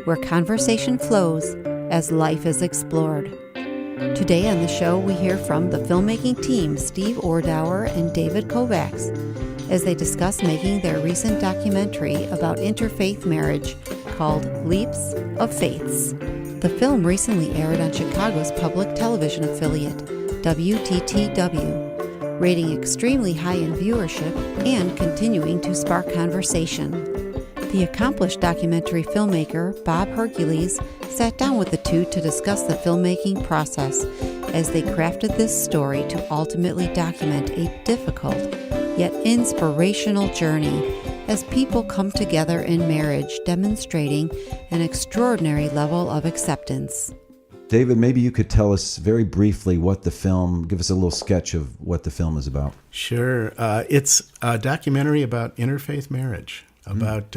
where conversation flows as life is explored. Today on the show, we hear from the filmmaking team, Steve Ordower and David Kovacs, as they discuss making their recent documentary about interfaith marriage called LEAPS of Faiths. The film recently aired on Chicago's public television affiliate, WTTW, rating extremely high in viewership and continuing to spark conversation. The accomplished documentary filmmaker, Bob Hercules, sat down with the two to discuss the filmmaking process as they crafted this story to ultimately document a difficult yet inspirational journey as people come together in marriage, demonstrating an extraordinary level of acceptance. David, maybe you could tell us very briefly what the film, give us a little sketch of what the film is about. Sure. It's a documentary about interfaith marriage, about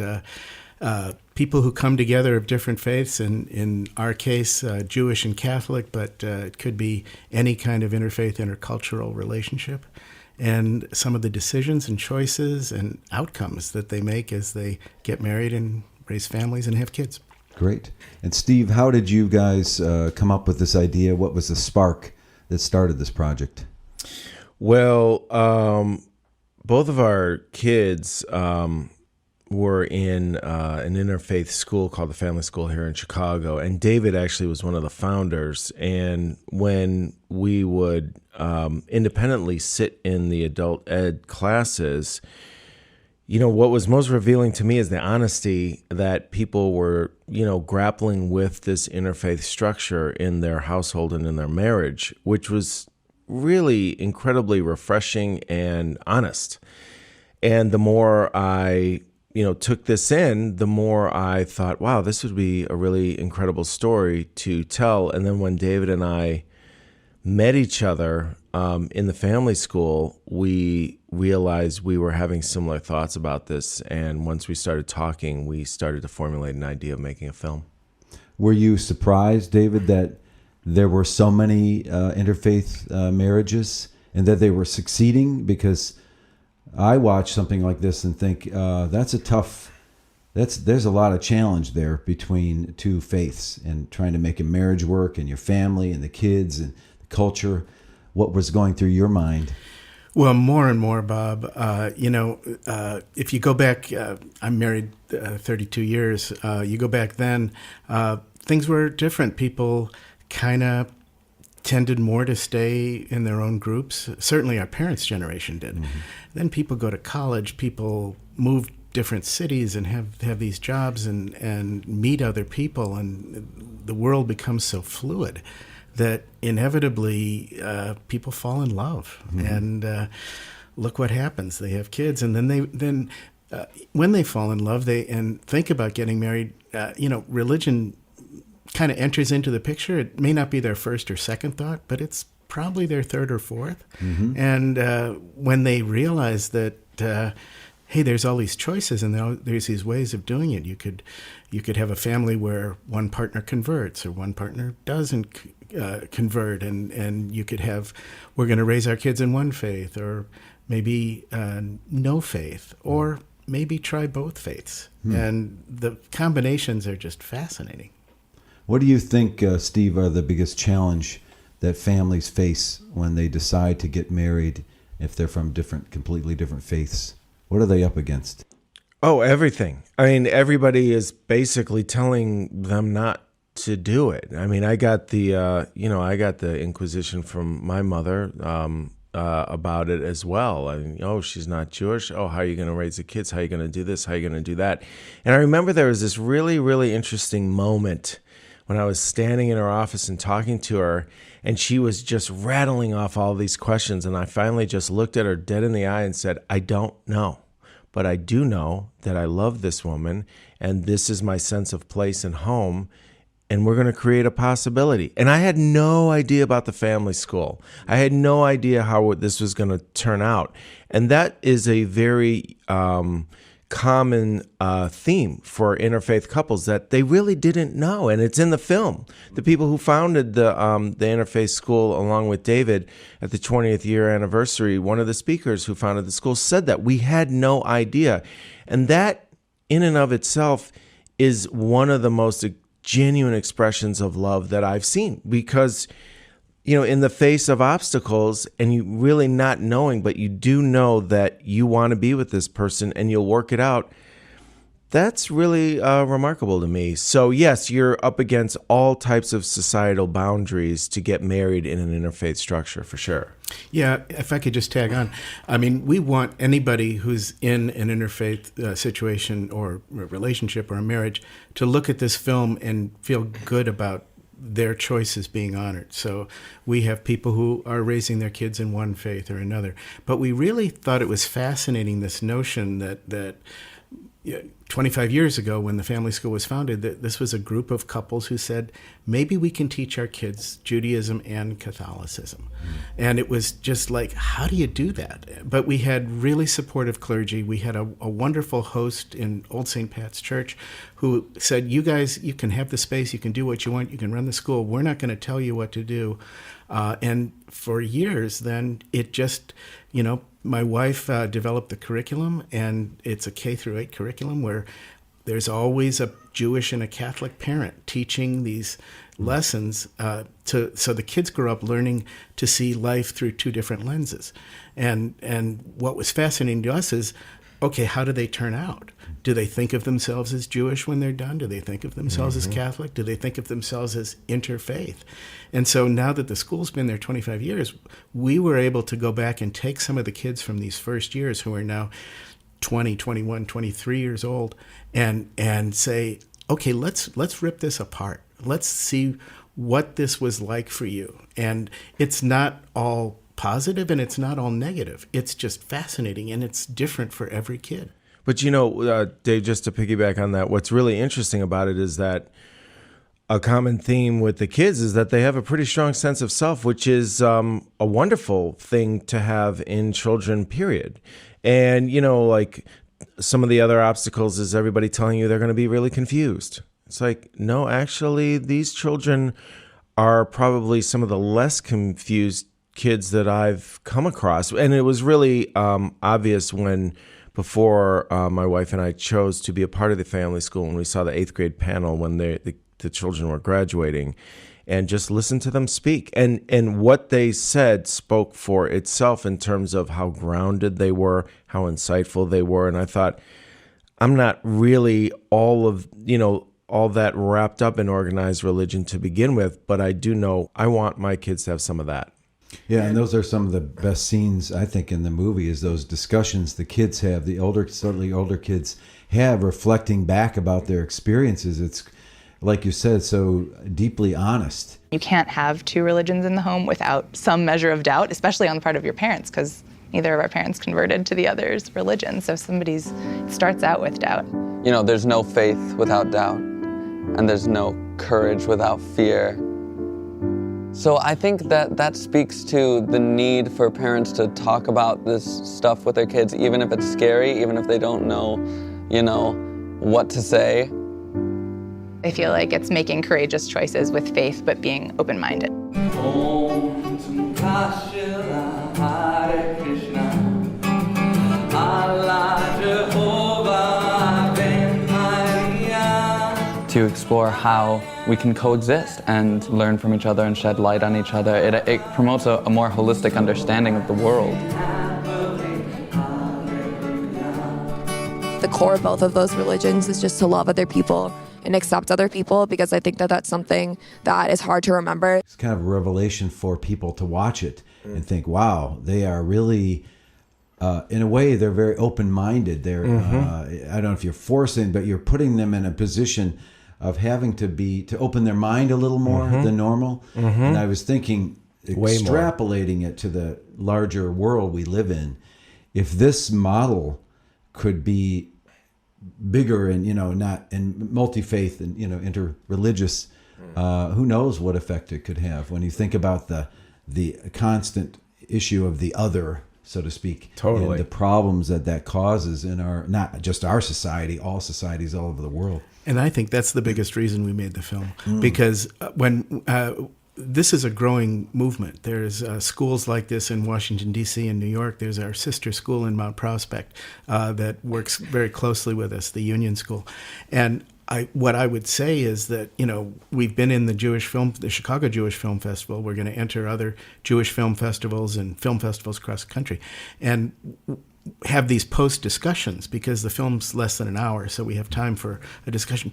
people who come together of different faiths, and in our case, Jewish and Catholic, but it could be any kind of interfaith, intercultural relationship, and some of the decisions and choices and outcomes that they make as they get married and raise families and have kids. Great. And Steve, how did you guys come up with this idea? What was the spark that started this project? Well, both of our kids were in an interfaith school called the Family School here in Chicago, and David actually was one of the founders. And when we would independently sit in the adult ed classes, you know, what was most revealing to me is the honesty that people were, grappling with this interfaith structure in their household and in their marriage, which was really incredibly refreshing and honest. And the more I took this in, the more I thought, wow, this would be a really incredible story to tell. And then when David and I met each other in the family school, we realized we were having similar thoughts about this. And once we started talking, we started to formulate an idea of making a film. Were you surprised, David, that there were so many interfaith marriages and that they were succeeding? Because I watch something like this and think there's a lot of challenge there between two faiths and trying to make a marriage work and your family and the kids and the culture. What was going through your mind? Well, more and more, Bob. If you go back, I'm married 32 years. You go back then, things were different. People kind of tended more to stay in their own groups. Certainly our parents' generation did. Mm-hmm. Then people go to college, people move different cities and have these jobs and meet other people, and the world becomes so fluid that inevitably people fall in love. Mm-hmm. And look what happens. They have kids, and then when they fall in love, and think about getting married, religion kind of enters into the picture. It may not be their first or second thought, but it's probably their third or fourth. Mm-hmm. And when they realize that, hey, there's all these choices and there's these ways of doing it. You could have a family where one partner converts or one partner doesn't convert, and you could have, we're going to raise our kids in one faith, or maybe no faith, or maybe try both faiths. And the combinations are just fascinating. What do you think, Steve, are the biggest challenge that families face when they decide to get married if they're from completely different faiths? What are they up against? Oh, everything. I mean, everybody is basically telling them not to do it. I mean, I got the inquisition from my mother about it as well. I mean, oh, she's not Jewish. Oh, how are you going to raise the kids? How are you going to do this? How are you going to do that? And I remember there was this really, really interesting moment when I was standing in her office and talking to her, and she was just rattling off all these questions. And I finally just looked at her dead in the eye and said, I don't know, but I do know that I love this woman, and this is my sense of place and home, and we're going to create a possibility. And I had no idea about the family school. I had no idea how this was going to turn out. And that is a very common theme for interfaith couples, that they really didn't know, and it's in the film. The people who founded the interfaith school, along with David, at the 20th year anniversary, one of the speakers who founded the school said that we had no idea, and that in and of itself is one of the most genuine expressions of love that I've seen, because in the face of obstacles and you really not knowing, but you do know that you want to be with this person and you'll work it out. That's really remarkable to me. So yes, you're up against all types of societal boundaries to get married in an interfaith structure, for sure. Yeah, if I could just tag on. I mean, we want anybody who's in an interfaith situation or a relationship or a marriage to look at this film and feel good about their choices being honored. So we have people who are raising their kids in one faith or another. But we really thought it was fascinating, this notion that 25 years ago, when the family school was founded, that this was a group of couples who said, maybe we can teach our kids Judaism and Catholicism. And it was just like, how do you do that? But we had really supportive clergy. We had a wonderful host in Old St. Pat's Church who said, you guys, you can have the space, you can do what you want, you can run the school. We're not going to tell you what to do. And for years, then it just, my wife developed the curriculum, and it's a K-8 curriculum where there's always a Jewish and a Catholic parent teaching these lessons so the kids grow up learning to see life through two different lenses. And what was fascinating to us is, okay, how do they turn out? Do they think of themselves as Jewish when they're done? Do they think of themselves as Catholic? Do they think of themselves as interfaith? And so now that the school's been there 25 years, we were able to go back and take some of the kids from these first years who are now 20, 21, 23 years old and say, okay, let's rip this apart. Let's see what this was like for you. And it's not all positive and it's not all negative. It's just fascinating, and it's different for every kid. But Dave, just to piggyback on that, what's really interesting about it is that a common theme with the kids is that they have a pretty strong sense of self, which is a wonderful thing to have in children, period. And, like some of the other obstacles is everybody telling you they're going to be really confused. It's like, no, actually, these children are probably some of the less confused kids that I've come across. And it was really obvious before my wife and I chose to be a part of the family school, when we saw the 8th grade panel when the children were graduating, and just listen to them speak. And what they said spoke for itself in terms of how grounded they were, how insightful they were. And I thought, I'm not really all that wrapped up in organized religion to begin with, but I do know I want my kids to have some of that. Yeah, and those are some of the best scenes, I think, in the movie, is those discussions the kids have, certainly older kids have, reflecting back about their experiences. It's, like you said, so deeply honest. You can't have two religions in the home without some measure of doubt, especially on the part of your parents, because neither of our parents converted to the other's religion. So it starts out with doubt. There's no faith without doubt, and there's no courage without fear. So I think that speaks to the need for parents to talk about this stuff with their kids, even if it's scary, even if they don't know, what to say. I feel like it's making courageous choices with faith, but being open-minded. To explore how we can coexist and learn from each other and shed light on each other. It promotes a more holistic understanding of the world. The core of both of those religions is just to love other people and accept other people, because I think that that's something that is hard to remember. It's kind of a revelation for people to watch it and think, wow, they are really, in a way, they're very open-minded. They're, I don't know if you're forcing, but you're putting them in a position of having to open their mind a little more than normal. And I was thinking, extrapolating it to the larger world we live in, if this model could be bigger and not in multi-faith and interreligious, who knows what effect it could have when you think about the constant issue of the other, so to speak. Totally. And the problems that causes in not just our society, all societies all over the world. And I think that's the biggest reason we made the film, because when this is a growing movement. There's schools like this in Washington, D.C. and New York. There's our sister school in Mount Prospect that works very closely with us, the Union School. And what I would say is that, we've been in the Chicago Jewish Film Festival. We're going to enter other Jewish film festivals and film festivals across the country, and have these post discussions, because the film's less than an hour, so we have time for a discussion.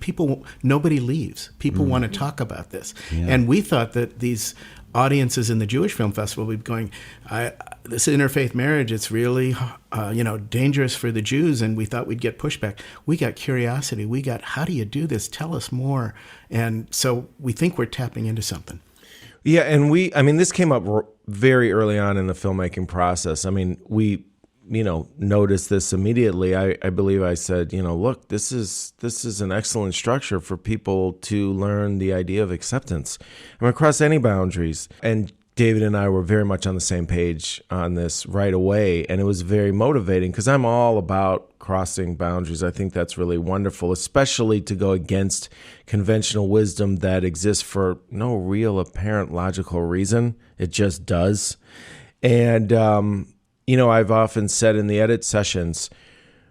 Nobody leaves. People want to talk about this. Yeah. And we thought that these audiences in the Jewish Film Festival would be going, this interfaith marriage, it's really dangerous for the Jews, and we thought we'd get pushback. We got curiosity. We got, how do you do this? Tell us more. And so we think we're tapping into something. Yeah, and this came up very early on in the filmmaking process. We noticed this immediately. I believe I said, look, this is an excellent structure for people to learn the idea of acceptance across any boundaries. And David and I were very much on the same page on this right away, and it was very motivating, because I'm all about crossing boundaries. I think that's really wonderful, especially to go against conventional wisdom that exists for no real apparent logical reason. It just does. And I've often said in the edit sessions,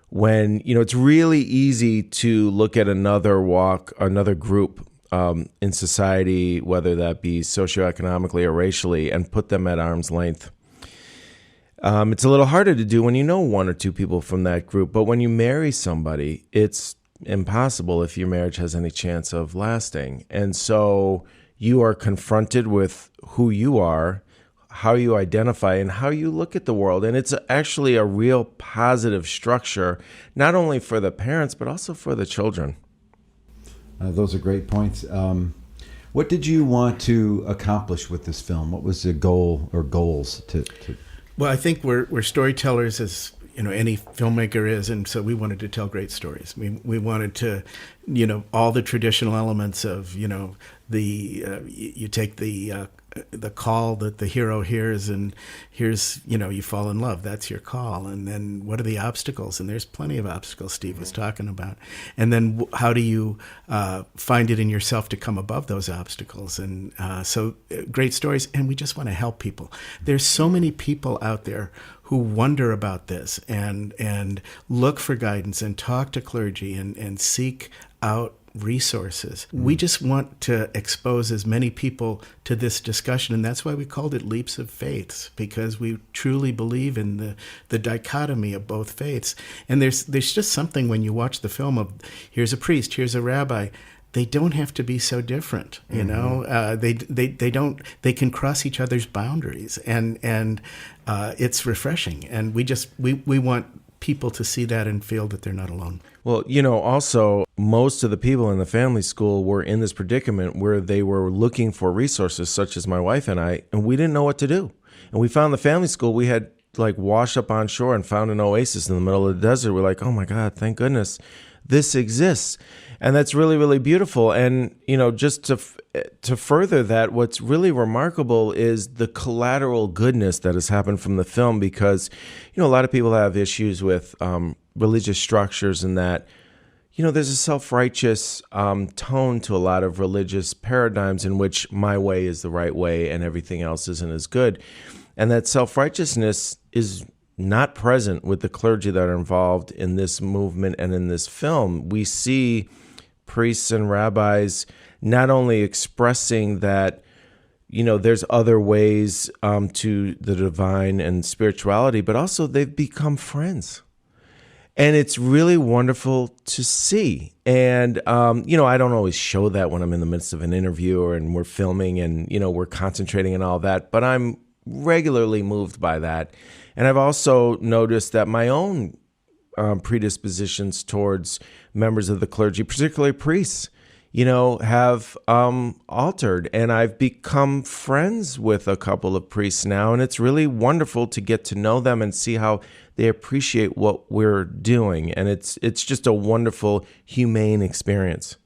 when, it's really easy to look at another group in society, whether that be socioeconomically or racially, and put them at arm's length. It's a little harder to do when you know one or two people from that group, but when you marry somebody, it's impossible if your marriage has any chance of lasting. And so you are confronted with who you are, how you identify, and how you look at the world. And it's actually a real positive structure, not only for the parents, but also for the children. Those are great points. What did you want to accomplish with this film? What was the goal or goals to... Well, I think we're storytellers, as any filmmaker is, and so we wanted to tell great stories. We wanted to, all the traditional elements of, you take the call that the hero hears, and here's, you fall in love. That's your call. And then what are the obstacles? And there's plenty of obstacles Steve was talking about. And then how do you find it in yourself to come above those obstacles? And so great stories. And we just want to help people. There's so many people out there who wonder about this and look for guidance and talk to clergy and seek out resources. We just want to expose as many people to this discussion, and that's why we called it Leaps of Faiths, because we truly believe in the dichotomy of both faiths. And there's just something when you watch the film of, here's a priest, here's a rabbi. They don't have to be so different, they can cross each other's boundaries, and it's refreshing. And we want people to see that and feel that they're not alone. Well, also most of the people in the family school were in this predicament where they were looking for resources, such as my wife and I, and we didn't know what to do. And we found the family school. We had washed up on shore and found an oasis in the middle of the desert. We're like, oh my God, thank goodness this exists. And that's really, really beautiful. And, just to further that, what's really remarkable is the collateral goodness that has happened from the film, because, a lot of people have issues with religious structures, and that, there's a self-righteous tone to a lot of religious paradigms in which my way is the right way and everything else isn't as good. And that self-righteousness is not present with the clergy that are involved in this movement and in this film. We see priests and rabbis not only expressing that, there's other ways to the divine and spirituality, but also they've become friends. And it's really wonderful to see. And, I don't always show that when I'm in the midst of an interview and we're filming and, we're concentrating and all that, but I'm regularly moved by that. And I've also noticed that my own predispositions towards members of the clergy, particularly priests, have altered. And I've become friends with a couple of priests now. And it's really wonderful to get to know them and see how they appreciate what we're doing. And it's just a wonderful, humane experience.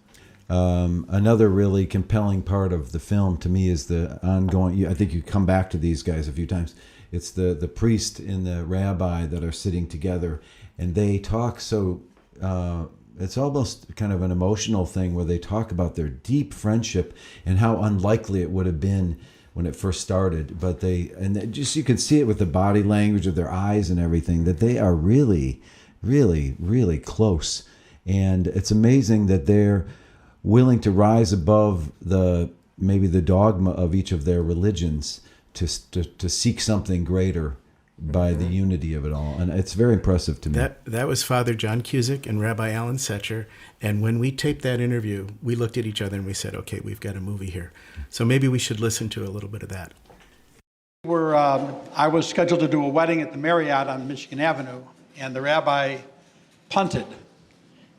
Another really compelling part of the film to me is the ongoing, I think you come back to these guys a few times. It's the priest and the rabbi that are sitting together, and they talk so, it's almost kind of an emotional thing where they talk about their deep friendship and how unlikely it would have been when it first started. But you can see it with the body language of their eyes and everything, that they are really, really, really close. And it's amazing that they're willing to rise above maybe the dogma of each of their religions to seek something greater by the unity of it all. And it's very impressive to me. That was Father John Cusick and Rabbi Alan Setcher. And when we taped that interview, we looked at each other and we said, okay, we've got a movie here. So maybe we should listen to a little bit of that. I was scheduled to do a wedding at the Marriott on Michigan Avenue, and the rabbi punted,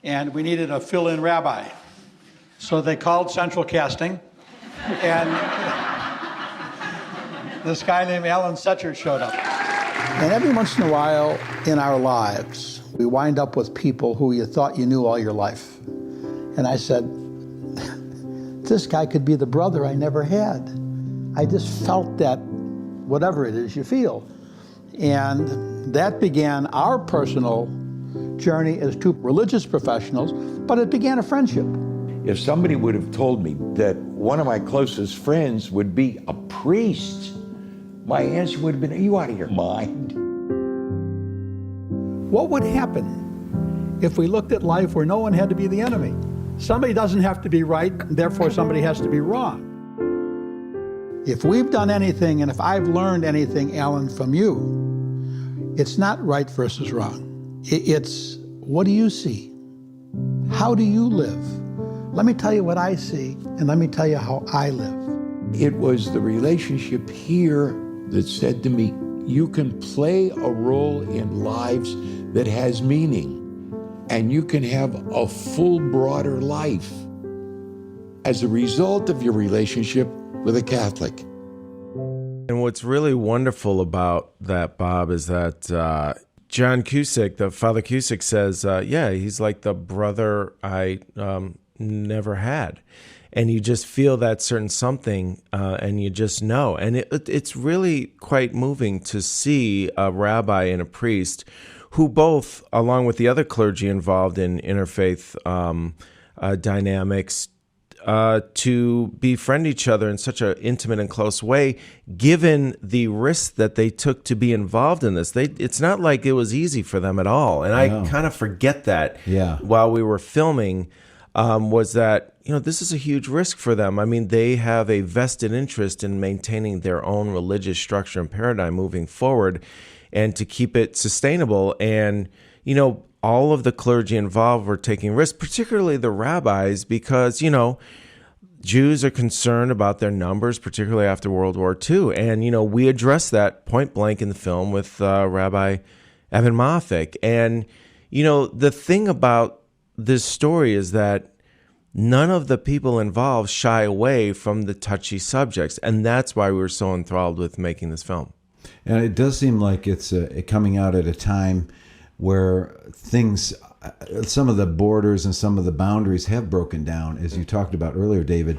and we needed a fill-in rabbi. So they called Central Casting, and this guy named Alan Setcher showed up. And every once in a while in our lives, we wind up with people who you thought you knew all your life. And I said, this guy could be the brother I never had. I just felt that, whatever it is you feel. And that began our personal journey as two religious professionals, but it began a friendship. If somebody would have told me that one of my closest friends would be a priest, my answer would have been, are you out of your mind? What would happen if we looked at life where no one had to be the enemy? Somebody doesn't have to be right, therefore somebody has to be wrong. If we've done anything, and if I've learned anything, Alan, from you, it's not right versus wrong. It's, what do you see? How do you live? Let me tell you what I see, and let me tell you how I live. It was the relationship here that said to me, you can play a role in lives that has meaning, and you can have a full, broader life as a result of your relationship with a Catholic. And what's really wonderful about that, Bob, is that John Cusick, the Father Cusick, says, he's like the brother I never had. And you just feel that certain something, and you just know. And it's really quite moving to see a rabbi and a priest who both, along with the other clergy involved in interfaith dynamics, to befriend each other in such an intimate and close way, given the risk that they took to be involved in this. It's not like it was easy for them at all. And I kind of forget that while we were filming, was that, this is a huge risk for them. I mean, they have a vested interest in maintaining their own religious structure and paradigm moving forward and to keep it sustainable. And, all of the clergy involved were taking risks, particularly the rabbis, because, Jews are concerned about their numbers, particularly after World War II. And, we addressed that point blank in the film with Rabbi Evan Moffick. And, the thing about this story is that none of the people involved shy away from the touchy subjects. And that's why we were so enthralled with making this film. And it does seem like it's coming out at a time where things, some of the borders and some of the boundaries have broken down. As you talked about earlier, David,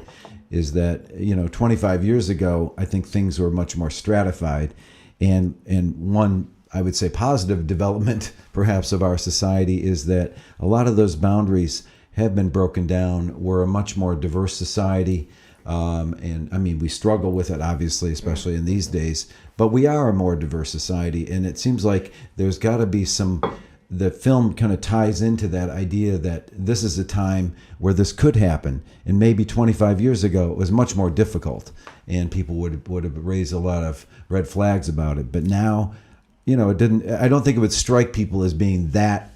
is that, 25 years ago, I think things were much more stratified. And one, I would say, positive development, perhaps, of our society is that a lot of those boundaries have been broken down. We're a much more diverse society. And I mean, we struggle with it, obviously, especially in these days, but we are a more diverse society. And it seems like there's got to be the film kind of ties into that idea that this is a time where this could happen. And maybe 25 years ago, it was much more difficult and people would have raised a lot of red flags about it. But now, I don't think it would strike people as being that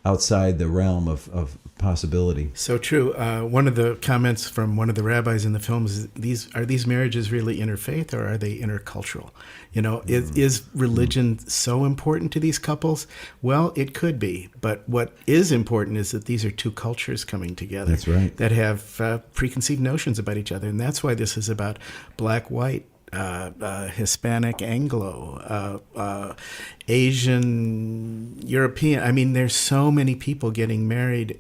outside the realm of possibility. So true. One of the comments from one of the rabbis in the film is, are these marriages really interfaith or are they intercultural? Is religion so important to these couples? Well, it could be. But what is important is that these are two cultures coming together. That's right. That have preconceived notions about each other. And that's why this is about black, white, Hispanic, Anglo, Asian, European. I mean, there's so many people getting married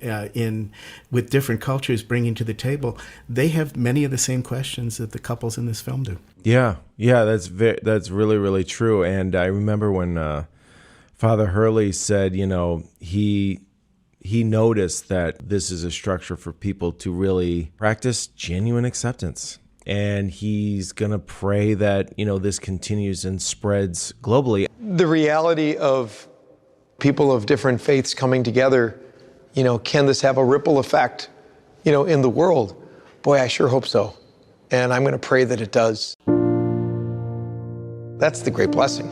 with different cultures bringing to the table. They have many of the same questions that the couples in this film do. Yeah, that's really, really true. And I remember when Father Hercules said, he noticed that this is a structure for people to really practice genuine acceptance. And he's going to pray that, this continues and spreads globally. The reality of people of different faiths coming together Can this have a ripple effect, in the world? Boy, I sure hope so. And I'm going to pray that it does. That's the great blessing,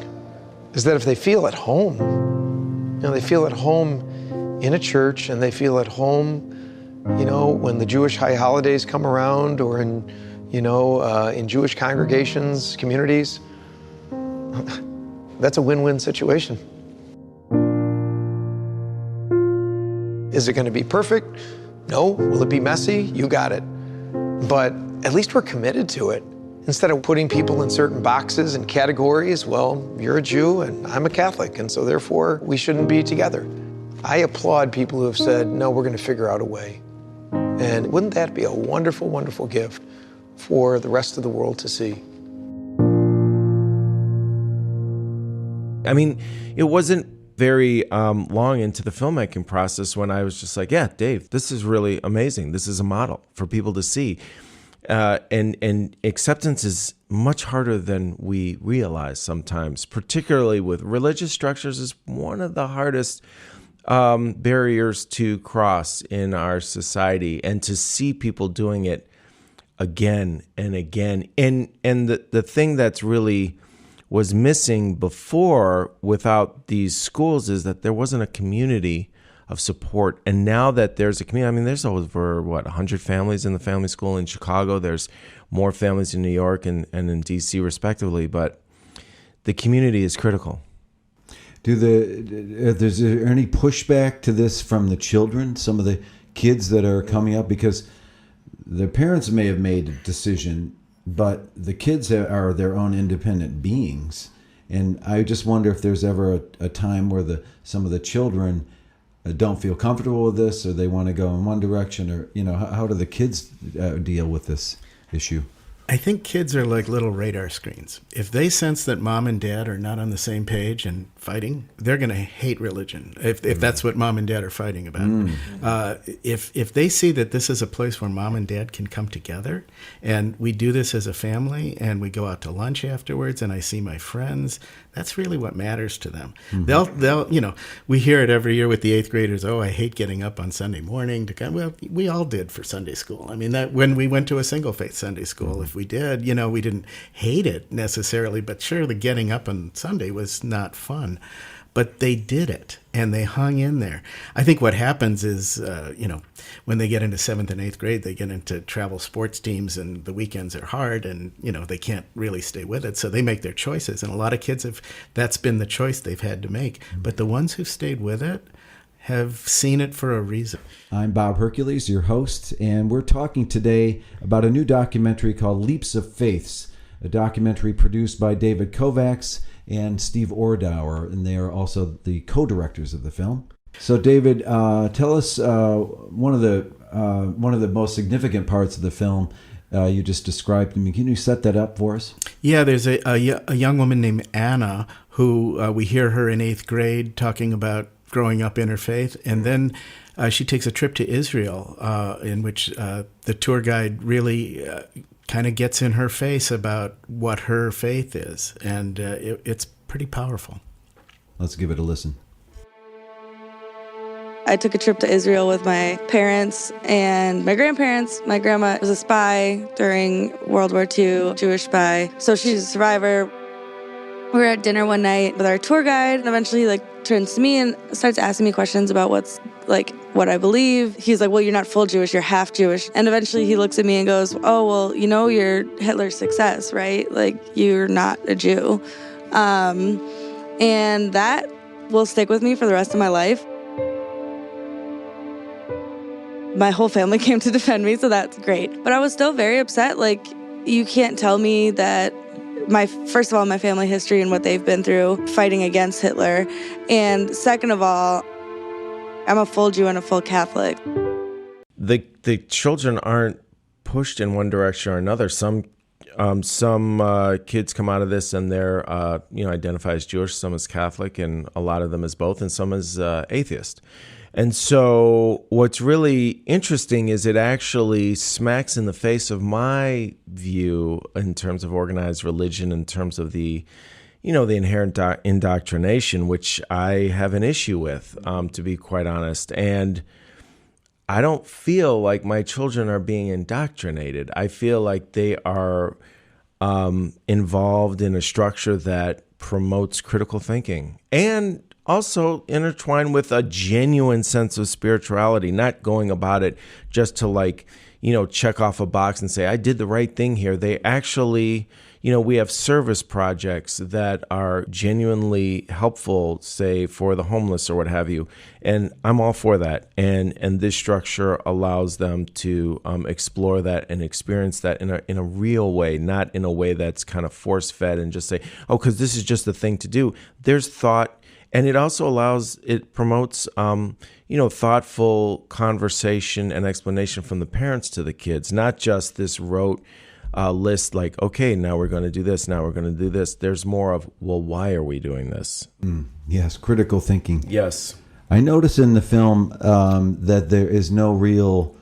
is that if they feel at home, they feel at home in a church, and they feel at home, when the Jewish high holidays come around, or in Jewish congregations, communities, that's a win-win situation. Is it going to be perfect? No. Will it be messy? You got it. But at least we're committed to it. Instead of putting people in certain boxes and categories, well, you're a Jew and I'm a Catholic, and so therefore we shouldn't be together. I applaud people who have said, no, we're going to figure out a way. And wouldn't that be a wonderful, wonderful gift for the rest of the world to see? I mean, it wasn't very long into the filmmaking process when I was just like, yeah, Dave, this is really amazing. This is a model for people to see. And acceptance is much harder than we realize sometimes, particularly with religious structures, is one of the hardest barriers to cross in our society, and to see people doing it again and again. And the thing that's really was missing before without these schools is that there wasn't a community of support. And now that there's a community, I mean, there's over, 100 families in the family school in Chicago. There's more families in New York and in D.C. respectively, but the community is critical. Is there any pushback to this from the children, some of the kids that are coming up? Because their parents may have made a decision, but the kids are their own independent beings. And I just wonder if there's ever a time where some of the children don't feel comfortable with this, or they want to go in one direction, or, how do the kids deal with this issue? I think kids are like little radar screens. If they sense that mom and dad are not on the same page and fighting, they're going to hate religion, if that's what mom and dad are fighting about. If they see that this is a place where mom and dad can come together, and we do this as a family, and we go out to lunch afterwards, and I see my friends, that's really what matters to them. They'll we hear it every year with the 8th graders, oh, I hate getting up on Sunday morning to come. Well, we all did for Sunday school. I mean, that when we went to a single faith Sunday school, if we did, we didn't hate it necessarily, but sure, the getting up on Sunday was not fun. But they did it, and they hung in there. I think what happens is, when they get into 7th and 8th grade, they get into travel sports teams, and the weekends are hard, and, they can't really stay with it. So they make their choices. And a lot of kids that's been the choice they've had to make. But the ones who stayed with it have seen it for a reason. I'm Bob Hercules, your host, and we're talking today about a new documentary called LEAPS of FAITHS, a documentary produced by David Kovacs and Steve Ordower, and they are also the co-directors of the film. So, David, tell us one of the most significant parts of the film you just described to me. Can you set that up for us? Yeah, there's a young woman named Anna who we hear her in 8th grade talking about growing up interfaith, and then she takes a trip to Israel in which the tour guide really kind of gets in her face about what her faith is, and it's pretty powerful. Let's give it a listen. I took a trip to Israel with my parents and my grandparents. My grandma was a spy during World War II, Jewish spy, so she's a survivor. We were at dinner one night with our tour guide, and eventually he turns to me and starts asking me questions about what I believe. He's like, well, you're not full Jewish, you're half Jewish. And eventually he looks at me and goes, oh, well, you're Hitler's success, right? You're not a Jew. And that will stick with me for the rest of my life. My whole family came to defend me, so that's great. But I was still very upset. You can't tell me that first of all, my family history and what they've been through fighting against Hitler. And second of all, I'm a full Jew and a full Catholic. The children aren't pushed in one direction or another. Some kids come out of this and they're identify as Jewish, some as Catholic, and a lot of them as both, and some as atheist. And so what's really interesting is it actually smacks in the face of my view in terms of organized religion, in terms of the inherent indoctrination, which I have an issue with, to be quite honest. And I don't feel like my children are being indoctrinated. I feel like they are involved in a structure that promotes critical thinking and also intertwined with a genuine sense of spirituality, not going about it just to check off a box and say, I did the right thing here. They actually, we have service projects that are genuinely helpful, say, for the homeless or what have you. And I'm all for that. And this structure allows them to explore that and experience that in a real way, not in a way that's kind of force-fed and just say, oh, because this is just the thing to do. There's thought. And it promotes, thoughtful conversation and explanation from the parents to the kids, not just this rote list like, okay, now we're going to do this, now we're going to do this. There's more of, well, why are we doing this? Yes, critical thinking. Yes. I notice in the film that there is no real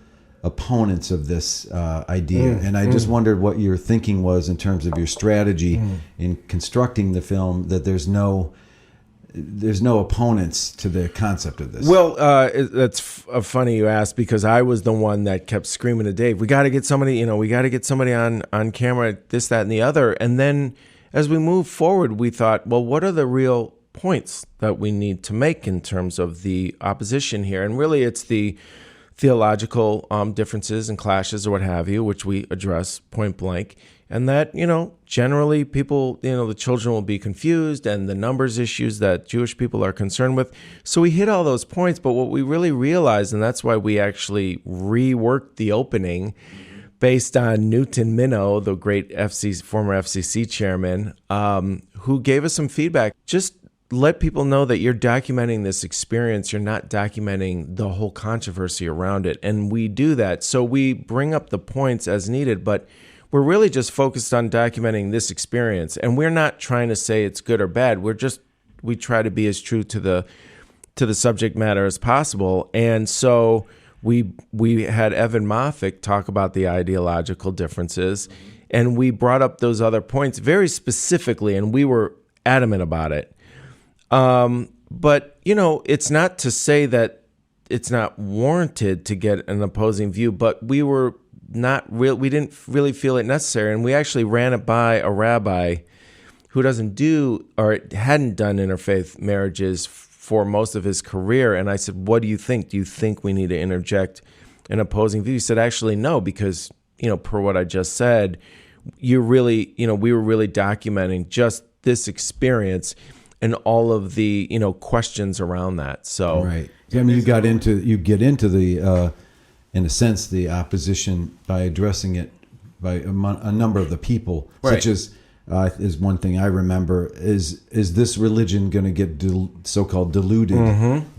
opponents of this idea. And I just wondered what your thinking was in terms of your strategy in constructing the film, that there's no opponents to the concept of this. Well, that's funny you asked, because I was the one that kept screaming to Dave, we got to get somebody, on camera, this, that, and the other. And then as we moved forward, we thought, well, what are the real points that we need to make in terms of the opposition here? And really it's the theological differences and clashes or what have you, which we address point blank. And that, generally people, the children will be confused, and the numbers issues that Jewish people are concerned with. So we hit all those points, but what we really realized, and that's why we actually reworked the opening based on Newton Minow, the great former FCC chairman, who gave us some feedback. Just let people know that you're documenting this experience. You're not documenting the whole controversy around it. And we do that. So we bring up the points as needed, but we're really just focused on documenting this experience. And we're not trying to say it's good or bad. We try to be as true to the subject matter as possible. And so we had Evan Moffick talk about the ideological differences, and we brought up those other points very specifically, and we were adamant about it. But, it's not to say that it's not warranted to get an opposing view, but we didn't really feel it necessary. And we actually ran it by a rabbi who doesn't do, or hadn't done interfaith marriages for most of his career. And I said, what do you think? Do you think we need to interject an opposing view? He said, actually, no, because, per what I just said, we were really documenting just this experience and all of the, questions around that. So, right. I mean, you get into the, in a sense, the opposition by addressing it by a number of the people, right. Such as is one thing I remember is this religion going to get so-called diluted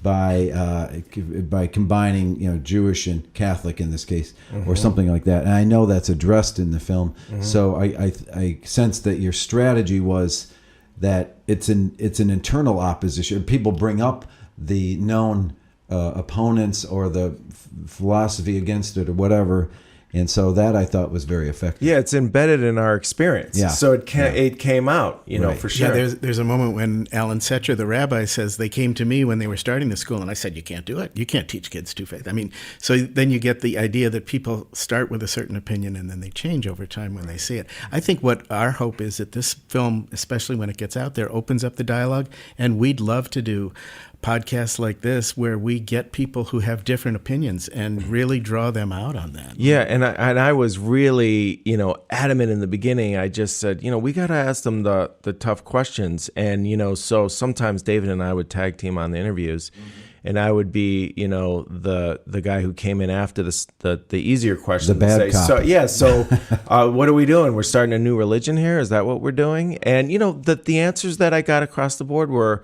by combining Jewish and Catholic in this case, or something like that. And I know that's addressed in the film. So I sense that your strategy was that it's an internal opposition. People bring up the known opponents or the philosophy against it or whatever, and so that I thought was very effective. Yeah, it's embedded in our experience. Yeah. So it came out, right. For sure. Yeah, there's a moment when Alan Setcher, the rabbi, says they came to me when they were starting the school, and I said, you can't do it. You can't teach kids to faith. I mean, so then you get the idea that people start with a certain opinion and then they change over time when they see it. I think what our hope is that this film, especially when it gets out there, opens up the dialogue, and we'd love to do podcasts like this where we get people who have different opinions and really draw them out on that. Yeah, and I was really, adamant in the beginning. I just said, we got to ask them the tough questions. And, so sometimes David and I would tag team on the interviews, and I would be, the guy who came in after the easier questions. The bad cop. So what are we doing? We're starting a new religion here? Is that what we're doing? And, the answers that I got across the board were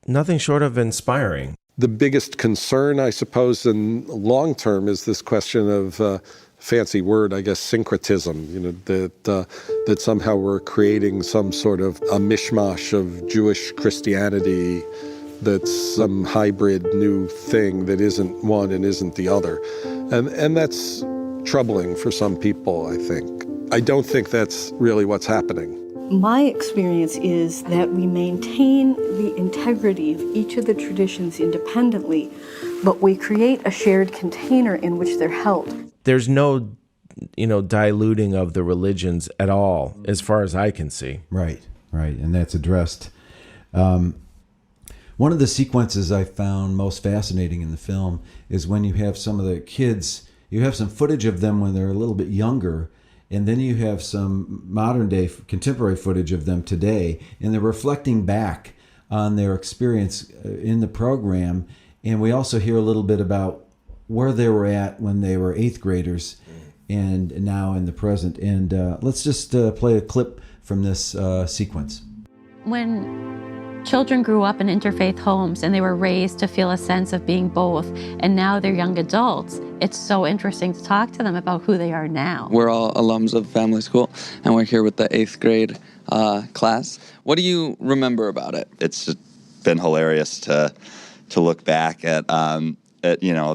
nothing short of inspiring. The biggest concern, I suppose, in long term is this question of fancy word, I guess, syncretism. That somehow we're creating some sort of a mishmash of Jewish Christianity that's some hybrid new thing that isn't one and isn't the other, and that's troubling for some people. I think. I don't think that's really what's happening. My experience is that we maintain the integrity of each of the traditions independently, but we create a shared container in which they're held. There's no, diluting of the religions at all, as far as I can see. Right, and that's addressed. One of the sequences I found most fascinating in the film is when you have some of the kids, you have some footage of them when they're a little bit younger, and then you have some modern day contemporary footage of them today, and they're reflecting back on their experience in the program. And we also hear a little bit about where they were at when they were 8th graders and now in the present. And let's just play a clip from this sequence. When children grew up in interfaith homes and they were raised to feel a sense of being both, and now they're young adults, it's so interesting to talk to them about who they are now. We're all alums of family school, and we're here with the 8th grade class. What do you remember about it? It's just been hilarious to look back at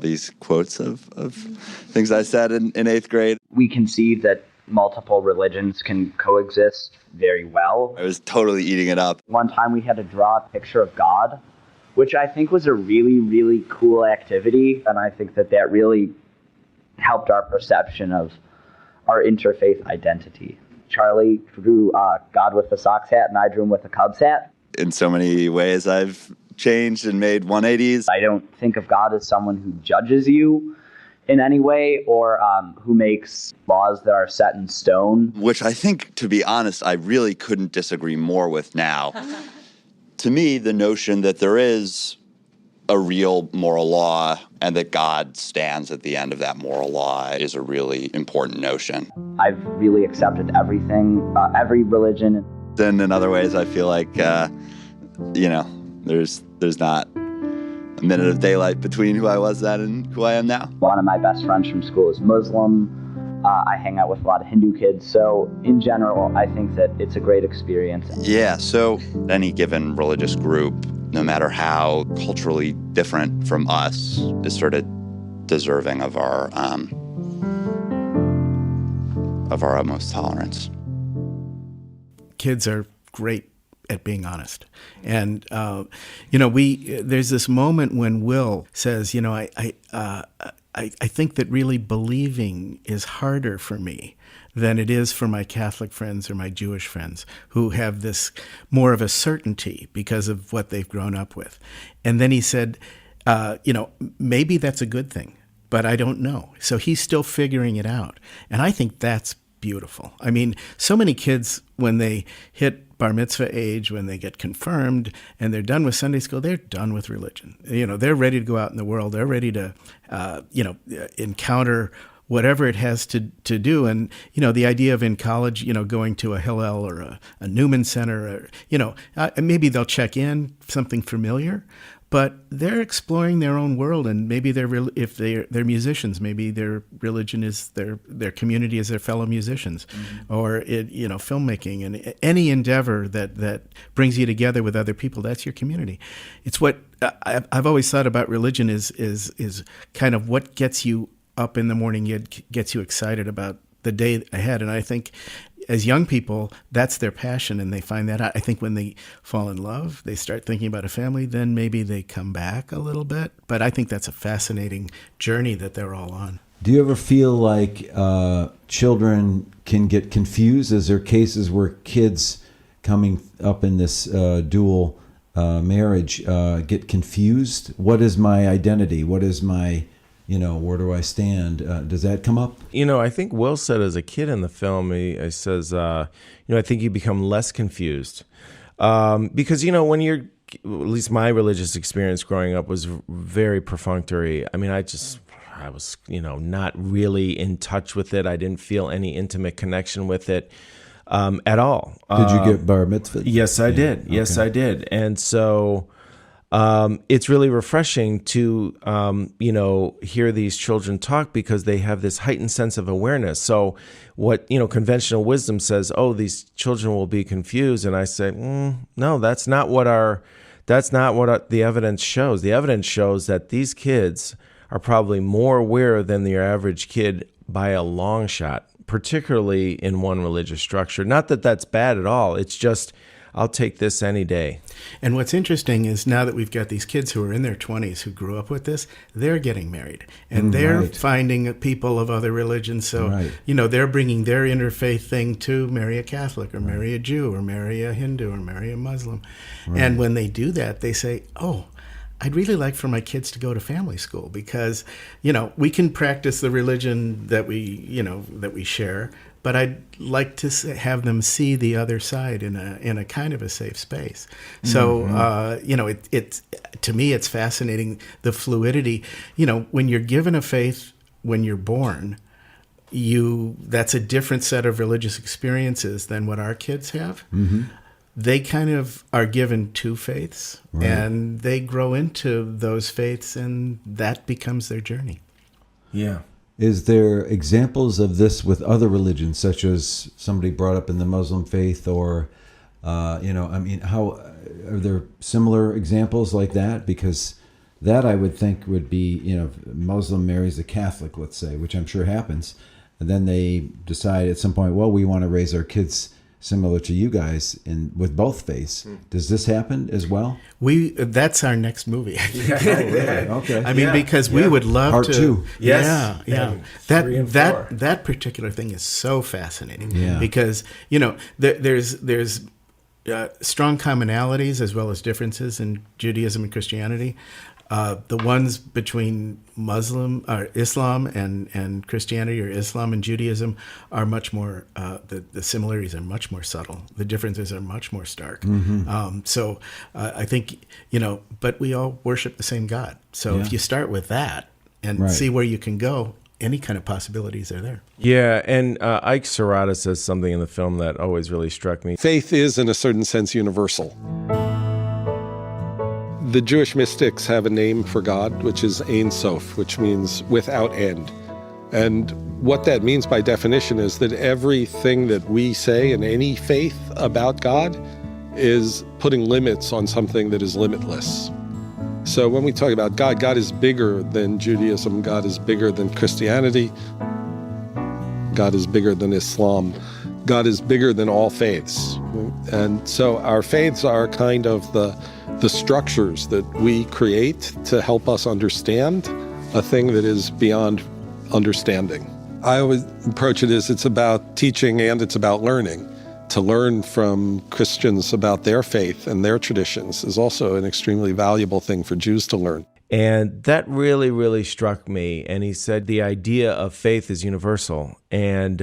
these quotes of things I said in 8th grade. We conceive that multiple religions can coexist very well. I was totally eating it up. One time we had to draw a picture of God, which I think was a really, really cool activity. And I think that really helped our perception of our interfaith identity. Charlie drew God with the Sox hat, and I drew him with the Cubs hat. In so many ways, I've changed and made 180s. I don't think of God as someone who judges you in any way, or who makes laws that are set in stone. Which I think, to be honest, I really couldn't disagree more with now. To me, the notion that there is a real moral law and that God stands at the end of that moral law is a really important notion. I've really accepted everything, every religion. Then in other ways, I feel like, there's not a minute of daylight between who I was then and who I am now. One of my best friends from school is Muslim. I hang out with a lot of Hindu kids. So in general, I think that it's a great experience. Yeah, so any given religious group, no matter how culturally different from us, is sort of deserving of our utmost tolerance. Kids are great at being honest. And, there's this moment when Will says, I think that really believing is harder for me than it is for my Catholic friends or my Jewish friends who have this more of a certainty because of what they've grown up with. And then he said, maybe that's a good thing, but I don't know. So he's still figuring it out. And I think that's beautiful. I mean, so many kids, when they hit bar mitzvah age, when they get confirmed and they're done with Sunday school, they're done with religion. They're ready to go out in the world. They're ready to, encounter whatever it has to do. And, the idea of in college, going to a Hillel or a Newman Center, or, maybe they'll check in something familiar, but they're exploring their own world. And maybe if they're musicians, maybe their religion is their community is their fellow musicians, or filmmaking, and any endeavor that brings you together with other people. That's your community. It's what I've always thought about religion is kind of what gets you up in the morning, gets you excited about the day ahead. And I think as young people, that's their passion, and they find that out. I think when they fall in love, they start thinking about a family, then maybe they come back a little bit. But I think that's a fascinating journey that they're all on. Do you ever feel like children can get confused? Is there cases where kids coming up in this dual marriage get confused? What is my identity? What is my... where do I stand? Does that come up? I think Will said as a kid in the film, he says, I think you become less confused. Because, when you're, at least my religious experience growing up was very perfunctory. I mean, I was, not really in touch with it. I didn't feel any intimate connection with it at all. Did you get bar mitzvah? Yes, I did. Okay. Yes, I did. And so... it's really refreshing to, hear these children talk because they have this heightened sense of awareness. So what, conventional wisdom says, oh, these children will be confused. And I say, no, that's not what the evidence shows. The evidence shows that these kids are probably more aware than the average kid by a long shot. particularly in one religious structure. Not that that's bad at all. It's just, I'll take this any day. And what's interesting is now that we've got these kids who are in their 20s who grew up with this, they're getting married. And they're finding people of other religions. So, they're bringing their interfaith thing to marry a Catholic or marry a Jew or marry a Hindu or marry a Muslim. And when they do that, they say, oh, I'd really like for my kids to go to family school because, we can practice the religion that we share, but I'd like to have them see the other side in a kind of a safe space. So, it's to me, it's fascinating, the fluidity. When you're given a faith when you're born, that's a different set of religious experiences than what our kids have. They kind of are given two faiths, and they grow into those faiths, and that becomes their journey. Yeah. Is there examples of this with other religions, such as somebody brought up in the Muslim faith, or, how are there similar examples like that? Because that I would think would be, Muslim marries a Catholic, let's say, which I'm sure happens, and then they decide at some point, well, we want to raise our kids similar to you guys with both faiths. Does this happen as well? That's our next movie. Okay. I mean, because we would love Part to. 2. Yes. Yeah. That 3 and 4. particular thing is so fascinating because there's strong commonalities as well as differences in Judaism and Christianity. The ones between Islam and Christianity, or Islam and Judaism, are much more, the similarities are much more subtle. The differences are much more stark. So I think, but we all worship the same God. So if you start with that and see where you can go, any kind of possibilities are there. Yeah, and Ike Serrata says something in the film that always really struck me. Faith is, in a certain sense, universal. The Jewish mystics have a name for God, which is Ein Sof, which means without end. And what that means by definition is that everything that we say in any faith about God is putting limits on something that is limitless. So when we talk about God, God is bigger than Judaism, God is bigger than Christianity, God is bigger than Islam, God is bigger than all faiths. And so our faiths are kind of the structures that we create to help us understand a thing that is beyond understanding. I always approach it as it's about teaching and it's about learning. To learn from Christians about their faith and their traditions is also an extremely valuable thing for Jews to learn. And that really, really struck me. And he said the idea of faith is universal. And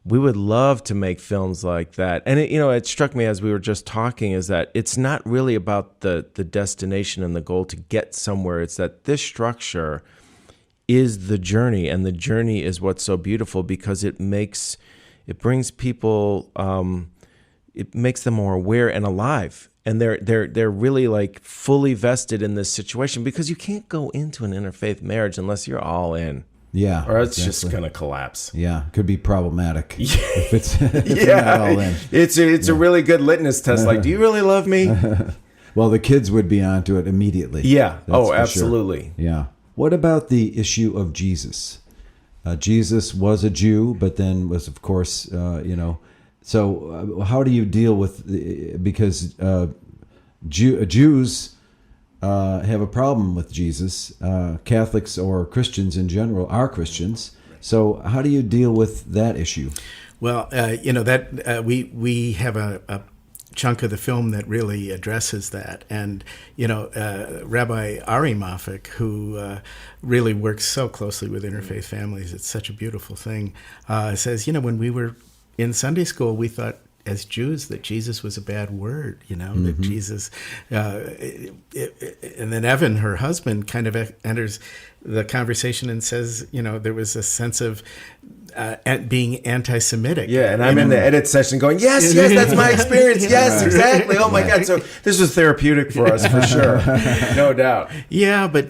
we would love to make films like that. And it struck me as we were just talking is that it's not really about the destination and the goal to get somewhere. It's that this structure is the journey, and the journey is what's so beautiful because it brings people, it makes them more aware and alive. And they're really like fully vested in this situation because you can't go into an interfaith marriage unless you're all in. Yeah. Or it's just going to collapse. Yeah. Could be problematic if it's not all in. It's a really good litmus test. Like, do you really love me? Well, the kids would be onto it immediately. Yeah. That's absolutely. Sure. Yeah. What about the issue of Jesus? Jesus was a Jew, but then was, of course, so how do you deal with, because Jews have a problem with Jesus. Catholics or Christians in general are Christians. So how do you deal with that issue? Well, we have a chunk of the film that really addresses that. And, Rabbi Ari Mafik, who really works so closely with interfaith families, it's such a beautiful thing, says, when we were in Sunday school, we thought as Jews that Jesus was a bad word, that Jesus, and then Evan, her husband, kind of enters the conversation and says, there was a sense of being anti-Semitic. Yeah, and I'm in the edit session going, yes, that's my experience. Yes, exactly. Oh my God. So this was therapeutic for us for sure. No doubt. Yeah, but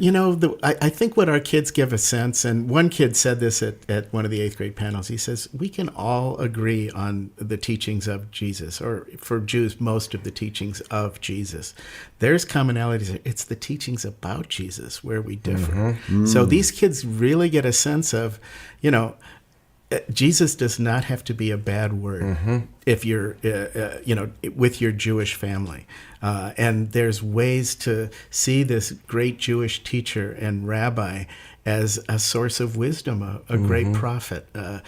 I think what our kids give a sense, and one kid said this at one of the 8th grade panels, he says, we can all agree on the teachings of Jesus, or for Jews, most of the teachings of Jesus. There's commonalities. It's the teachings about Jesus where we differ. So these kids really get a sense of, Jesus does not have to be a bad word if you're, with your Jewish family. And there's ways to see this great Jewish teacher and rabbi as a source of wisdom, a great prophet. The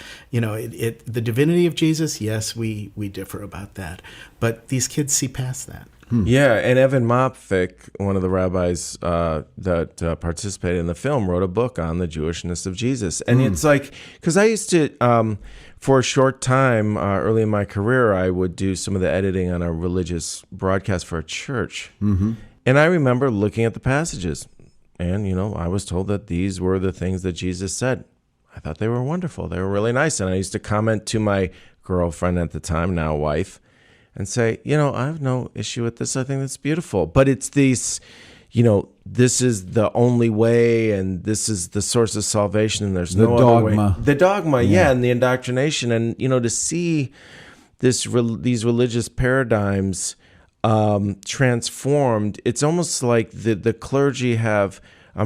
divinity of Jesus, yes, we differ about that. But these kids see past that. Yeah, and Evan Mopvik, one of the rabbis that participated in the film, wrote a book on the Jewishness of Jesus. And it's like, because I used to, for a short time early in my career, I would do some of the editing on a religious broadcast for a church. And I remember looking at the passages, and, I was told that these were the things that Jesus said. I thought they were wonderful. They were really nice. And I used to comment to my girlfriend at the time, now wife, and say, I have no issue with this. I think that's beautiful. But it's these, this is the only way, and this is the source of salvation, and there's no other way. The dogma, and the indoctrination. And, to see these religious paradigms transformed, it's almost like the clergy have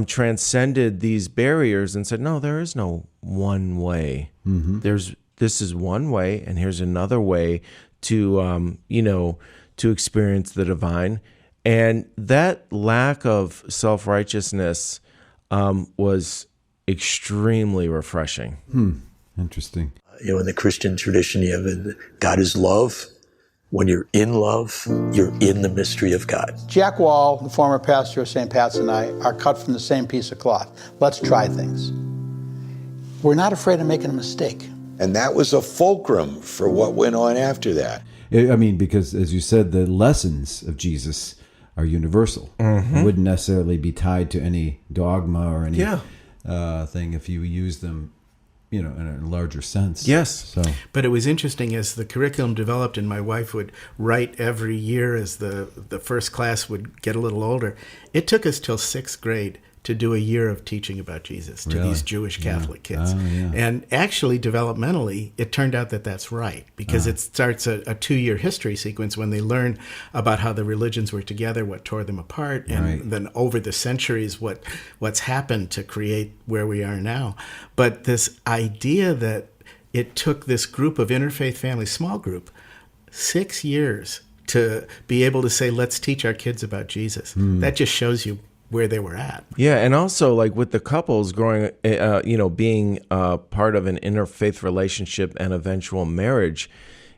transcended these barriers and said, no, there is no one way. This is one way, and here's another way to to experience the divine. And that lack of self-righteousness was extremely refreshing. Interesting. In the Christian tradition, you have God is love. When you're in love, you're in the mystery of God. Jack Wall, the former pastor of St. Pat's, and I are cut from the same piece of cloth. Let's try things. We're not afraid of making a mistake. And that was a fulcrum for what went on after that. I mean, because as you said, the lessons of Jesus are universal. It wouldn't necessarily be tied to any dogma or any thing if you use them, in a larger sense. Yes. But it was interesting as the curriculum developed, and my wife would write every year as the first class would get a little older. It took us till 6th grade to do a year of teaching about Jesus to these Jewish Catholic kids. And actually, developmentally, it turned out that that's right, because it starts a 2-year history sequence when they learn about how the religions were together, what tore them apart, and then over the centuries, what's happened to create where we are now. But this idea that it took this group of interfaith families, small group, 6 years to be able to say, let's teach our kids about Jesus. That just shows you where they were at. Yeah, and also like with the couples growing, being part of an interfaith relationship and eventual marriage,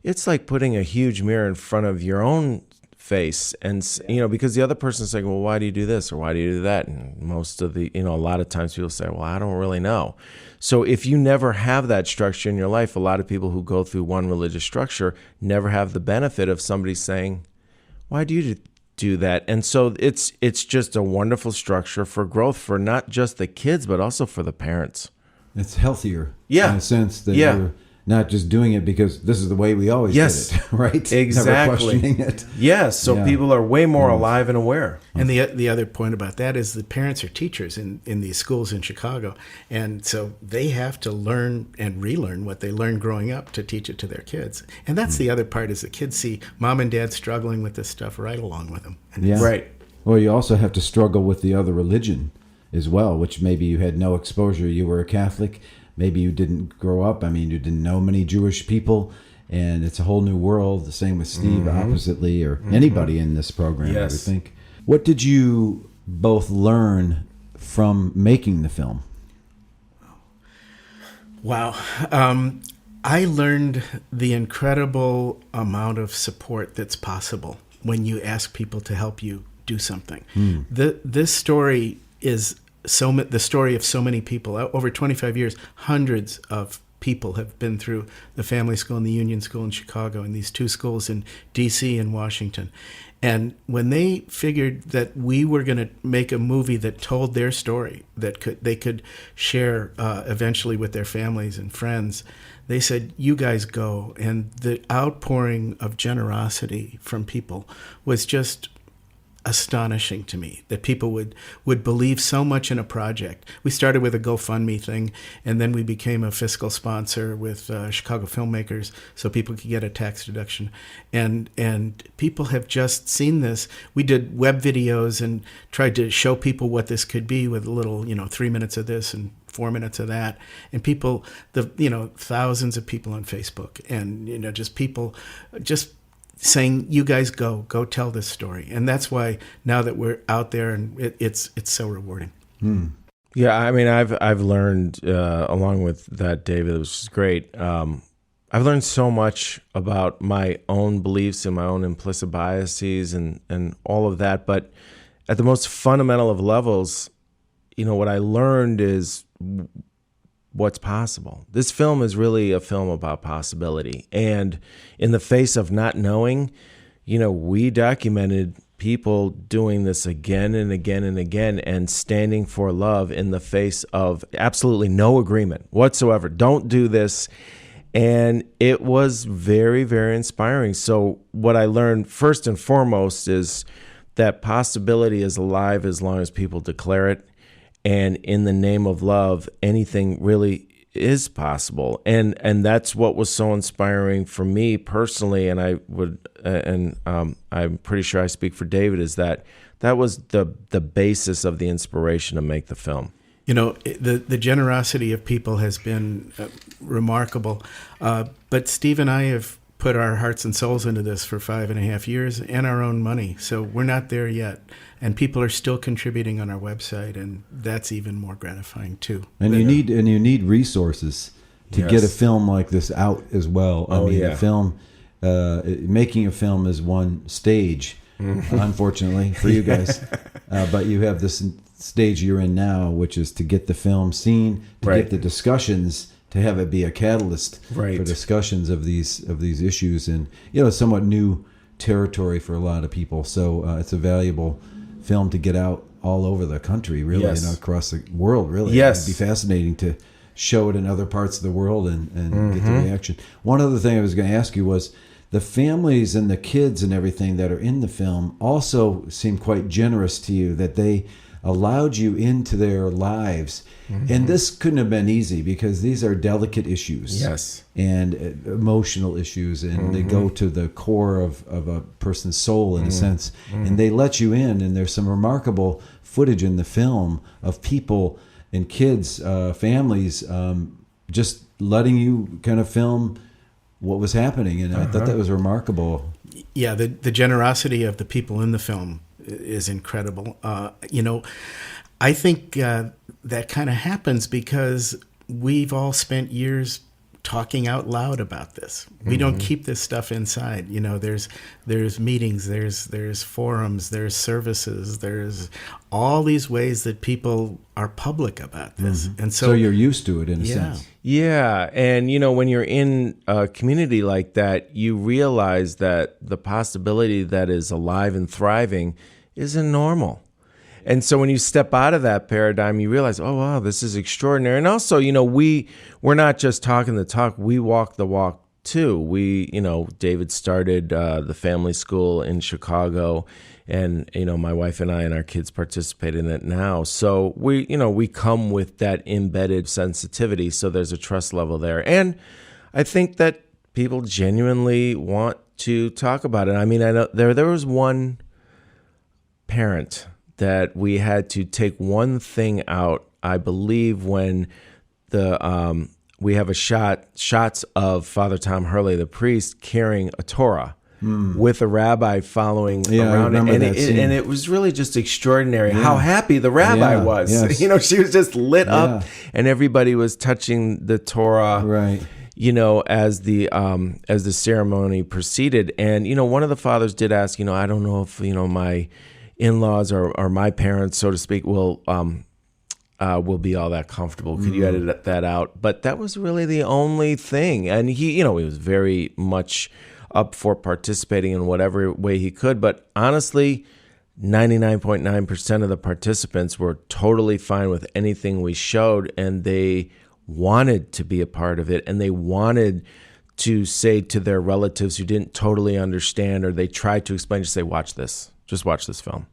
it's like putting a huge mirror in front of your own face, and because the other person's like, well, why do you do this or why do you do that? And most of the, a lot of times people say, well, I don't really know. So if you never have that structure in your life, a lot of people who go through one religious structure never have the benefit of somebody saying, why do you do that? And so it's just a wonderful structure for growth for not just the kids, but also for the parents. It's healthier in a sense that you're not just doing it because this is the way we always did it, right? Exactly. Never questioning it. Yes, so people are way more alive and aware. And the other point about that is the parents are teachers in these schools in Chicago, and so they have to learn and relearn what they learned growing up to teach it to their kids. And that's the other part, is the kids see mom and dad struggling with this stuff right along with them. And Right. Well, you also have to struggle with the other religion as well, which maybe you had no exposure. You were a Catholic. Maybe you didn't grow up. I mean, you didn't know many Jewish people, and it's a whole new world. The same with Steve, oppositely, or anybody in this program, I would think. What did you both learn from making the film? Wow. I learned the incredible amount of support that's possible when you ask people to help you do something. This story is the story of so many people. Over 25 years, hundreds of people have been through the Family School and the Union School in Chicago, and these 2 schools in D.C. and Washington. And when they figured that we were going to make a movie that told their story, that they could share eventually with their families and friends, they said, you guys go. And the outpouring of generosity from people was just astonishing to me, that people would believe so much in a project. We started with a GoFundMe thing, and then we became a fiscal sponsor with Chicago filmmakers so people could get a tax deduction. And people have just seen this. We did web videos and tried to show people what this could be with a little, 3 minutes of this and 4 minutes of that, and people, thousands of people on Facebook, and just people just saying, "You guys go tell this story." And that's why now that we're out there, and it's so rewarding. Yeah, I mean, I've learned along with that, David, which is great. I've learned so much about my own beliefs and my own implicit biases and all of that. But at the most fundamental of levels, what I learned is what's possible. This film is really a film about possibility. And in the face of not knowing, we documented people doing this again and again and again and standing for love in the face of absolutely no agreement whatsoever. Don't do this. And it was very, very inspiring. So what I learned first and foremost is that possibility is alive as long as people declare it. And in the name of love, anything really is possible. And that's what was so inspiring for me personally. And I'm pretty sure I speak for David, is that was the basis of the inspiration to make the film. The generosity of people has been remarkable. But Steve and I have put our hearts and souls into this for 5.5 years and our own money. So we're not there yet. And people are still contributing on our website, and that's even more gratifying too. And you need resources to get a film like this out as well. A film, making a film is one stage, unfortunately for you guys. But you have this stage you're in now, which is to get the film seen, to get the discussions, to have it be a catalyst for discussions of these issues, and somewhat new territory for a lot of people. So it's a valuable film to get out all over the country, really, across the world, really. Yes. It'd be fascinating to show it in other parts of the world and get the reaction. One other thing I was going to ask you was, the families and the kids and everything that are in the film also seem quite generous to you, that they allowed you into their lives. And this couldn't have been easy, because these are delicate issues and emotional issues, and they go to the core of a person's soul in a sense. And they let you in, and there's some remarkable footage in the film of people and kids, families, just letting you kind of film what was happening. And I thought that was remarkable. Yeah, the generosity of the people in the film is incredible. I think that kind of happens because we've all spent years talking out loud about this. We don't keep this stuff inside. There's meetings, there's forums, there's services, there's all these ways that people are public about this. And so you're used to it in a sense. Yeah. And, when you're in a community like that, you realize that the possibility that is alive and thriving isn't normal. And so when you step out of that paradigm, you realize, oh, wow, this is extraordinary. And also, we're not just talking the talk, we walk the walk too. David started the family school in Chicago, and, my wife and I and our kids participate in it now. So we come with that embedded sensitivity. So there's a trust level there. And I think that people genuinely want to talk about it. I mean, I know there was one parent that we had to take one thing out, I believe, when we have shots of Father Tom Hurley, the priest, carrying a Torah with a rabbi following around it. And it was really just extraordinary how happy the rabbi was. Yes. She was just lit up, and everybody was touching the Torah. As the ceremony proceeded. And, one of the fathers did ask, I don't know if, my in-laws or my parents, so to speak, will be all that comfortable. Could you edit that out? But that was really the only thing. And he was very much up for participating in whatever way he could. But honestly, 99.9% of the participants were totally fine with anything we showed, and they wanted to be a part of it, and they wanted to say to their relatives who didn't totally understand, or they tried to explain, just say, watch this. Just watch this film,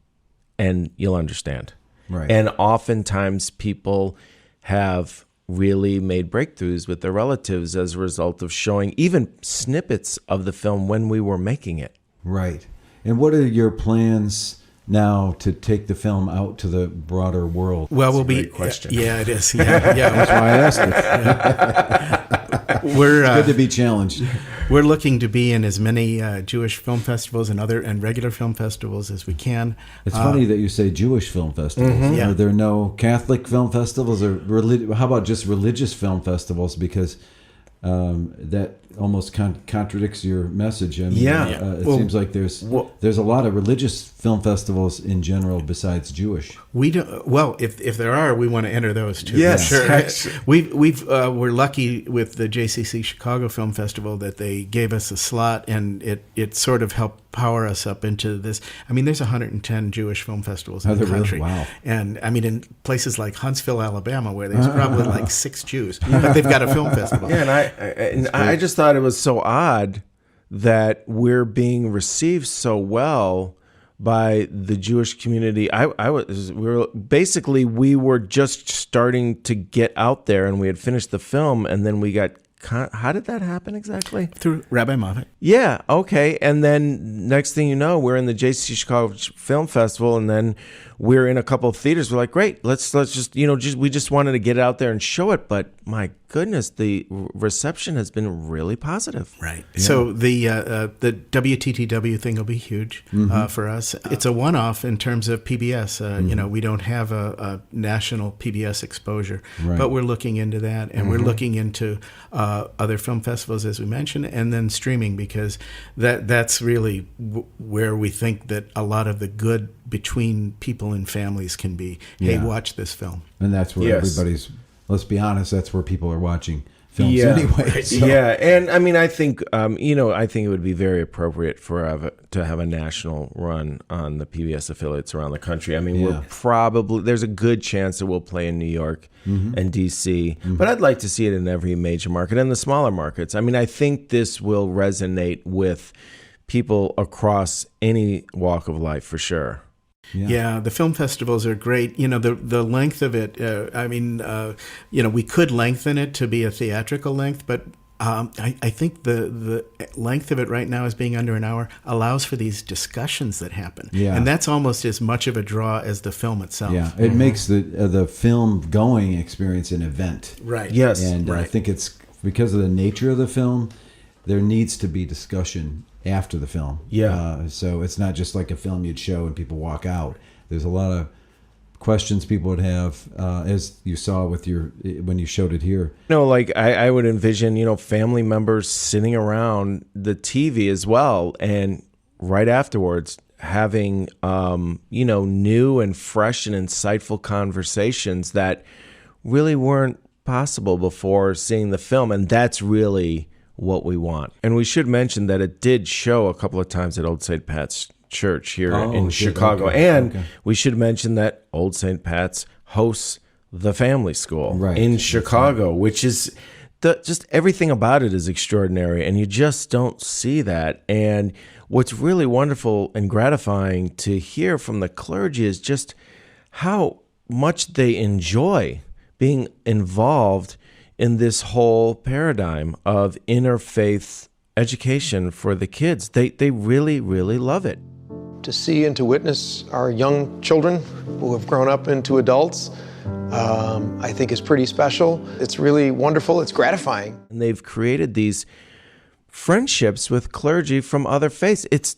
and you'll understand. Right. And oftentimes people have really made breakthroughs with their relatives as a result of showing even snippets of the film when we were making it. Right. And what are your plans now to take the film out to the broader world? Well, we'll be. Question. Yeah, it is. Yeah. That's why I asked it. We're It's good to be challenged. We're looking to be in as many Jewish film festivals and regular film festivals as we can. It's funny that you say Jewish film festivals. Yeah. Are there no Catholic film festivals, or how about just religious film festivals? Because that almost contradicts your message. I mean, it seems like there's a lot of religious film festivals in general besides Jewish. We don't. Well, if there are, we want to enter those too. Yes, sure. We're lucky with the JCC Chicago Film Festival that they gave us a slot, and it sort of helped power us up into this. I mean, there's 110 Jewish film festivals in the country. Really? Wow. And I mean, in places like Huntsville, Alabama, where there's probably like 6 Jews, but they've got a film festival. Yeah, and I just thought it was so odd that we're being received so well by the Jewish community. We were just starting to get out there, and we had finished the film, and then we got. How did that happen exactly? Through Rabbi Moffat. Yeah, okay. And then next thing you know, we're in the JCC Chicago Film Festival, and then we're in a couple of theaters. We're like, great, let's just we just wanted to get it out there and show it. But my goodness, the reception has been really positive. Right. Yeah. So the WTTW thing will be huge for us. It's a one-off in terms of PBS. We don't have a national PBS exposure, but we're looking into that, and we're looking into other film festivals, as we mentioned, and then streaming, because that's really where we think that a lot of the good between people and families can be. Hey, watch this film. And that's where everybody's, let's be honest, that's where people are watching films anyway. So. Yeah, and I mean, I think I think it would be very appropriate to have a national run on the PBS affiliates around the country. I mean, there's a good chance that we'll play in New York and DC, but I'd like to see it in every major market and the smaller markets. I mean, I think this will resonate with people across any walk of life for sure. Yeah, the film festivals are great. The length of it, we could lengthen it to be a theatrical length, but I think the length of it right now, as being under an hour, allows for these discussions that happen. Yeah. And that's almost as much of a draw as the film itself. Yeah, it makes the film going experience an event. Right. Yes. And I think it's because of the nature of the film, there needs to be discussion after the film. Yeah. So it's not just like a film you'd show and people walk out. There's a lot of questions people would have, as you saw when you showed it here. Like I would envision, family members sitting around the TV as well, and right afterwards having, new and fresh and insightful conversations that really weren't possible before seeing the film. And that's really what we want. And we should mention that it did show a couple of times at Old St. Pat's Church here in Chicago. Okay. And we should mention that Old St. Pat's hosts the family school in Chicago, which is just everything about it is extraordinary. And you just don't see that. And what's really wonderful and gratifying to hear from the clergy is just how much they enjoy being involved in this whole paradigm of interfaith education for the kids. They really, really love it. To see and to witness our young children who have grown up into adults, I think is pretty special. It's really wonderful. It's gratifying. And they've created these friendships with clergy from other faiths. It's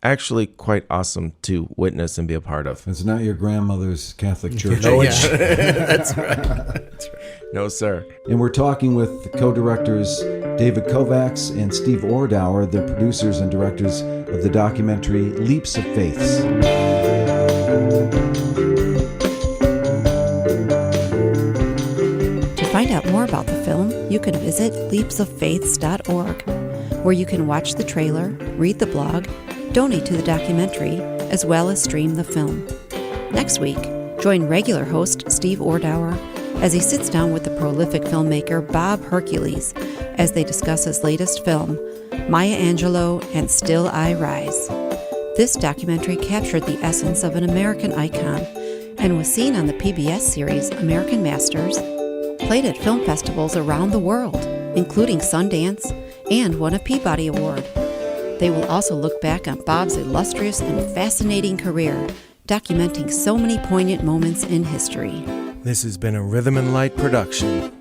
actually quite awesome to witness and be a part of. It's not your grandmother's Catholic church. No, That's right. That's right. No, sir. And we're talking with the co-directors David Kovacs and Steve Ordower, the producers and directors of the documentary LEAPS of Faiths. To find out more about the film, you can visit leapsoffaiths.org, where you can watch the trailer, read the blog, donate to the documentary, as well as stream the film. Next week, join regular host Steve Ordower as he sits down with the prolific filmmaker Bob Hercules as they discuss his latest film, Maya Angelou and Still I Rise. This documentary captured the essence of an American icon and was seen on the PBS series American Masters, played at film festivals around the world, including Sundance, and won a Peabody Award. They will also look back on Bob's illustrious and fascinating career, documenting so many poignant moments in history. This has been a Rhythm and Light production.